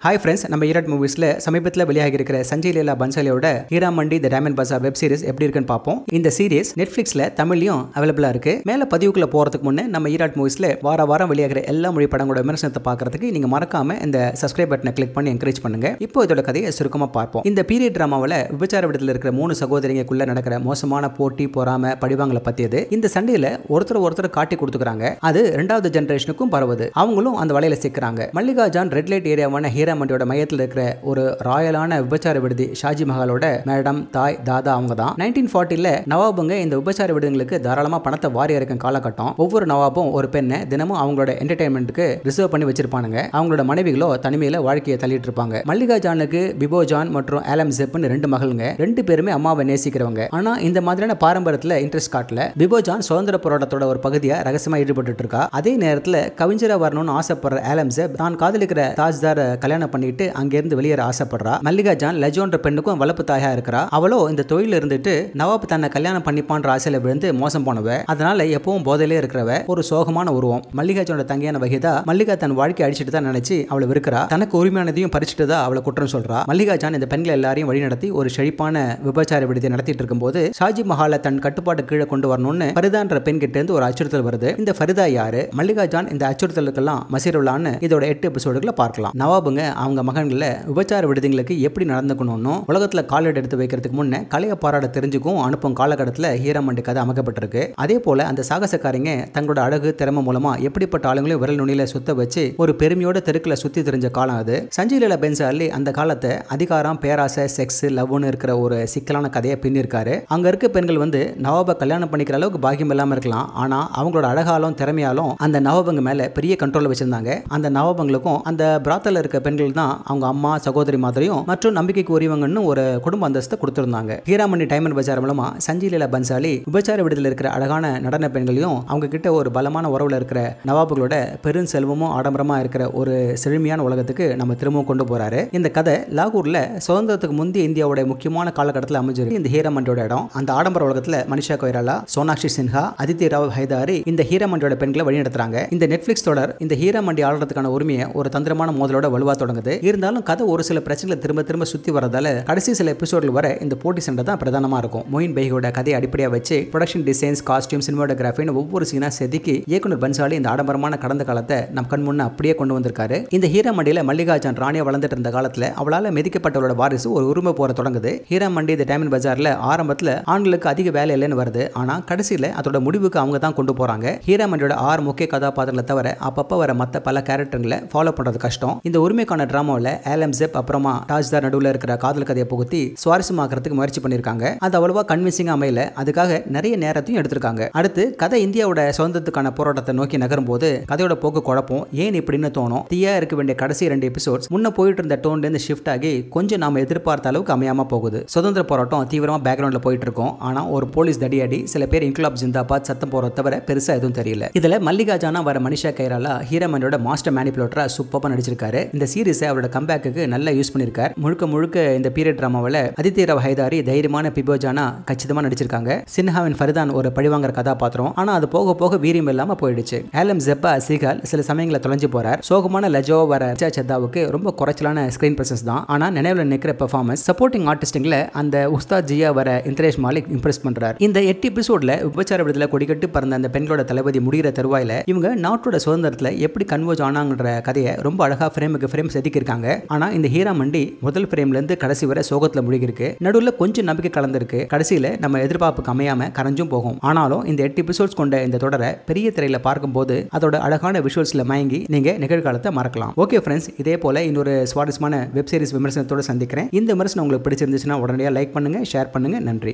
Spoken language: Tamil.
ஹாய் ஃப்ரெண்ட்ஸ், நம்ம ஈராட் மூவிஸ்ல சமீபத்தில் வெளியாகி இருக்கிற சஞ்சய் லீலா பன்சாலியோட ஹீராமண்டி தி டைமண்ட் பஜார் வெப் சீரிஸ் எப்படி இருக்குன்னு பார்ப்போம். இந்த சீரிஸ் நெட்ஃபிளிக்ஸ்ல தமிழ்லையும் அவைலபிளா இருக்கு. மேல பதிவுக்குள்ள போறதுக்கு முன்னே நம்ம ஈராட் மூவிஸ்ல வாரம் வெளியாகிற எல்லா மொழி படங்களோட விமர்சனத்தை பார்க்கறதுக்கு நீங்க மறக்காம இந்த சப்ஸ்கிரைப் பட்டனை கிளிக் பண்ணி என்கரேஜ் பண்ணுங்க. இப்போ இதோட கதையை சுருக்கமா பார்ப்போம். இந்த பீரியட் டிராமாவில் விபச்சார விடத்தில் இருக்கிற 3 சகோதரிங்களுக்குள்ள நடக்கிற மோசமான போட்டி, பொறாமை, படிவாங்களை பத்தியது. இந்த சண்டையில ஒருத்தர் காட்டி கொடுத்துக்கிறாங்க. அது 2வது ஜெனரேஷனுக்கும் பரவுது. அவங்களும் அந்த வலையில சிக்கிறாங்க. மல்லிகா ஜான் ரெட் லைட் ஏரியாவான ஹீராமண்டியோட மையத்தில் இருக்கிற ஒரு ராயலான விபச்சார விடுதி ஷாஜி மஹாலோட மேடம், தாய், தாதா அவங்க தான். 1940ல நவாபுங்க இந்த விபச்சார விடுதிகளுக்கு தாராளமா பணத்தை வாரி இறக்கும் காலகட்டம். ஒவ்வொரு நவாபும் ஒரு பெண்ணை தினமும் அவங்களோட என்டர்டைன்மெண்ட்டுக்கு ரிசர்வ் பண்ணி வச்சிருப்பானுங்க. அவங்களோட மனைவிகளோ தனிமையில வாழ்க்கையை தள்ளிட்டு இருப்பாங்க. மல்லிகா ஜானுக்கு பிபோ ஜான் மற்றும் ஆலம் ஜெப்னு 2 மகள்ங்க. 2 பேருமே அம்மாவை நேசிக்கிறவங்க. ஆனா இந்த மாதிரியான பாரம்பரியத்துல இன்ட்ரெஸ்ட் காட்டல. பிபோ ஜான் சுதந்திர போராட்டத்தோட ஒரு பகுதியா ரகசியமா ஈடுபட்டு இருக்கா. அதே நேரத்துல கவிஞரா வரணும்னு ஆசைப்படுற ஆலம் ஜெப் தான் காதலிக்கிற தாஜ்தார் கல்யாணம் பண்ணிட்டு அங்கிருந்து வெளியேற ஆசைப்படுறா. மல்லிகா ஜான் லஜோன்ற பெண்ணுக்கும் வளர்ப்பு தாயா இருக்கிறா. அவளோ இந்த தொழில இருந்துட்டு நவாப் தன்னை கல்யாணம் பண்ணிப்பான்ற ஆசையில விழுந்து மோசம் போனவ. அதனால எப்பவும் போதையிலே இருக்கிறவ. ஒரு சோகமான உருவம். மல்லிகா ஜானோட தங்கையான வகிதா மல்லிகா தன் வாழ்க்கை அடிச்சுட்டு தான் நினைச்சு அவளை வெறுக்கிறா. தனக்கு உரிமையானதையும் பறிச்சுட்டு தான் அவளை குற்றம் சொல்றா. மல்லிகா ஜான் இந்த பெண்கள் எல்லாரையும் வழிநடத்தி ஒரு செழிப்பான விபச்சார விடுதியை நடத்திட்டு இருக்கும்போது ஷாஜி மஹாலை தன் கட்டுப்பாட்டு கீழே கொண்டு வரணும்னு ஃபரிதான்ற பெண் கிட்ட இருந்து ஒரு அச்சுறுத்தல் வருது. இந்த ஃபரிதா யாரு, மல்லிகா ஜான் இந்த அச்சுறுத்தலுக்கெல்லாம் மசீருல்லான்னு இதோட 8 எபிசோடுகளை பார்க்கலாம். நவாபுங்க அவங்க மகன்களை விபச்சார விடுதிகளுக்கு எப்படி நடந்துக்கணும்னு உலகத்துல காலடி எடுத்து வைக்கிறதுக்கு முன்னே கலையை பாராட தெரிஞ்சுக்கும் அனுப்பும் காலகட்டத்தில் ஹீராமண்டி கதை அமைக்கப்பட்டிருக்கு. அதே போல அந்த சாகசக்காரங்க தங்களோட அழகு, திறமை மூலமா எப்படிப்பட்ட ஆளுங்களையும் விரல் நுனியில சுத்த வச்சு ஒரு பெருமையோட தெருக்குல சுத்தி தெரிஞ்ச காலம் அது. சஞ்சய் லீலா பன்சாலி அந்த காலத்தை அதிகாரம், பேராசை, செக்ஸ், லவ்னு இருக்கிற ஒரு சிக்கலான கதையை பின்னிருக்காரு. அங்க இருக்க பெண்கள் நவாபை கல்யாணம் பண்ணிக்கிற அளவுக்கு பாக்கியம் இல்லாம இருக்கலாம். ஆனா அவங்களோட அழகாலும் திறமையாலும் அந்த நவாபங்க மேல பெரிய கண்ட்ரோல் வச்சிருந்தாங்க. அந்த நவாபங்களுக்கும் அந்த பிராத்தல இருக்க பெண்கள் தான் அவங்க அம்மா, சகோதரி மாதிரியும் மற்றும் நம்பிக்கைக்கு உரியவங்கன்னு ஒரு குடும்ப அந்தஸ்தை கொடுத்திருந்தாங்க. ஹீராமண்டி டைமண்ட் பஜார் மூலமா சஞ்சய் லீலா பன்சாலி விபச்சார விடுதல இருக்கிற அழகான நடன பெண்களையும் அவங்க கிட்ட ஒரு பலமான உறவுல இருக்கிற நவாபுகளோட பெரும் செல்வமும் ஆடம்பரமா இருக்கிற ஒரு செழுமையான உலகத்துக்கு நம்ம திரும்பவும் கொண்டு போறாரு. இந்த கதை லாகூர்ல சுதந்திரத்துக்கு முந்தைய இந்தியாவோட முக்கியமான காலகட்டத்தில் அமைஞ்சிருக்கு. இந்த ஹீராமண்டியோட இடம். அந்த ஆடம்பர உலகத்துல மனிஷா கொய்ராலா, சோனாக்ஷி சின்ஹா, அதித்தி ராவ் ஹைதாரி இந்த ஹீராமண்டியோட பெண்களை வழிநடத்துறாங்க. இந்த நெட்ஃபிளிக்ஸ் தொடர் இந்த ஹீராமண்டி ஆளுறதுக்கான உரிமையை ஒரு தந்திரமான மோதலோட வலுவா தொடங்குது. இருந்தாலும் கதை ஒரு சில பிரச்சனைகளை திரும்ப சுத்தி வரதால கடைசி சில எபிசோட்ல வர இந்த போட்டி சண்டை தான் பிரதானமா இருக்கும். மொயின் பைகோட கதையை அடிப்படையா வச்சு ப்ரொடக்ஷன் டிசைன்ஸ், காஸ்டியூம், சினிமாட்டோகிராஃபின்னு ஒவ்வொரு சீனா செதுக்கி இயக்குனர் பன்சாலி இந்த ஆடம்பரமான கடந்த காலத்தை நம் கண் முன்ன அப்படியே கொண்டு வந்திருக்காரு. இந்த ஹீராமண்டியில மல்லிகா ஜான் ராணியா வளர்ந்துட்டு இருந்த காலத்துல அவளால மெதிக்கப்பட்டவளோட வாரிசு ஒரு உரிமை போற தொடங்குது. ஹீராமண்டி தி டைமண்ட் பஜார்ல ஆரம்பத்துல ஆண்களுக்கு அதிக வேலை இல்லைன்னு வருது. ஆனா கடைசியில அதோட முடிவுக்கு அவங்க தான் கொண்டு போறாங்க. ஹீராமண்டியோட 6 முக்கிய கதாபாத்திரங்களை தவிர அப்பப்ப வர மத்த பல கேரக்டர்களை ஃபாலோ பண்றது கஷ்டம். இந்த உரிமைக்கான டிராமாவில் ஆலம் ஜெப் அப்புறமா தாஜ்தார் நடுவில் இருக்கிற காதல் கதையை புகுத்தி சுவாரஸ்யமாக்கிறதுக்கு முயற்சி பண்ணிருக்காங்க. அது அவ்வளவா கன்வின்சிங்கா அமையல. அதுக்காக நிறைய நேரத்தையும் எடுத்திருக்காங்க. அடுத்து கதை இந்தியாவோட சுதந்திரத்துக்கான போராட்டத்தை நோக்கி நகரும் போது கதையோட போக்கு குழப்பம் ஏன் இப்படின்னு தோணும். தீயா இருக்க வேண்டிய கடைசி 2 எபிசோட்ஸ் முன்ன போயிட்டு இருந்த டோன்ல இருந்து ஷிஃப்ட் ஆகி கொஞ்சம் நாம எதிர்பார்த்த அளவுக்கு அமையாம போகுது. சுதந்திர போராட்டம் தீவிரமா பேக்ரவுண்ட்ல போயிட்டு இருக்கும். ஆனா ஒரு போலீஸ் தடியாடி சில பேர் இன்குலாப் ஜிந்தாபாத் சத்தம் போறத தவிர பெருசா எதுவும் தெரியல. இதுல மல்லிகா ஜானா வர மனிஷா கைராலா ஹீராமண்டியோட மாஸ்டர் மேனிபுலேட்டரா சூப்பரா நடிச்சிருக்காரு. இந்த சீரிஸை அவரோட கம்பேக்கு நல்லா யூஸ் பண்ணிருக்காரு. முழுக்க இந்த பீரியட் டிராமாவில் அதித்தி ராவ் ஹைதாரி தைரியமான பிபோ ஜானா கச்சிதமா நடிச்சிருக்காங்க. சின்ஹாவின் ஃபரிதான் ஒரு பழிவாங்கிற கதாபாத்திரம். ஆனா அது போக வீரியம் இல்லாம போயிடுச்சு. ஆலம் ஜெப்பா சீகால் சில சமயங்களை தொலைஞ்சு போறார். சோகமான லஜோ வர சத்தாவுக்கு ரொம்ப குறைச்சலான ஸ்கிரீன் பிரசன்ஸ் தான். ஆனா நினைவுல நிக்கிற பெர்ஃபார்மன்ஸ். சப்போர்ட்டிங் ஆர்டிஸ்ட்ல அந்த உஸ்தாத் ஜியா வர இந்திரேஷ் மாலிக் இம்ப்ரெஸ் பண்றார். இந்த 8 எபிசோட்ல விபச்சார விடுதலை கொடிக்கட்டு பறந்த அந்த பெண்களோட தளபதி முடிகிற தருவாயில இவங்க நாட்டோட சுதந்திரத்துல எப்படி கன்வர்ஜ் ஆனாங்கன்ற கதையை ரொம்ப அழகா ஃப்ரேமுக்கு ஃப்ரேம் செதுக்கி இருக்காங்க. ஆனா இந்த ஹீராமண்டி முதல் ஃப்ரேம்ல இருந்து கடைசி வரை சோகத்துல முடிகிருக்கு. நடுவில் கொஞ்சம் நம்பிக்கை கலந்திருக்கு. கடைசியில நம்ம எதிர்பார்ப்புக்கு அமையாம கரைஞ்சும் போகும். ஆனாலும் இந்த 8 எபிசோட்ஸ் கொண்ட இந்த தொடரை பெரிய திரையில பார்க்கும்போது அதோட அழகான விஷுவல்ஸ்ல மயங்கி நீங்க நிகழ்காலத்தை மறக்கலாம். ஓகே ஃப்ரெண்ட்ஸ், இதே போல இன்னொரு சுவாரஸ்யமான வெப் சீரிஸ் விமர்சனத்தோட சந்திக்கிறேன். இந்த விமர்சனம் உங்களுக்கு பிடிச்சிருந்துச்சுன்னா உடனடியாக லைக் பண்ணுங்க, ஷேர் பண்ணுங்க. நன்றி.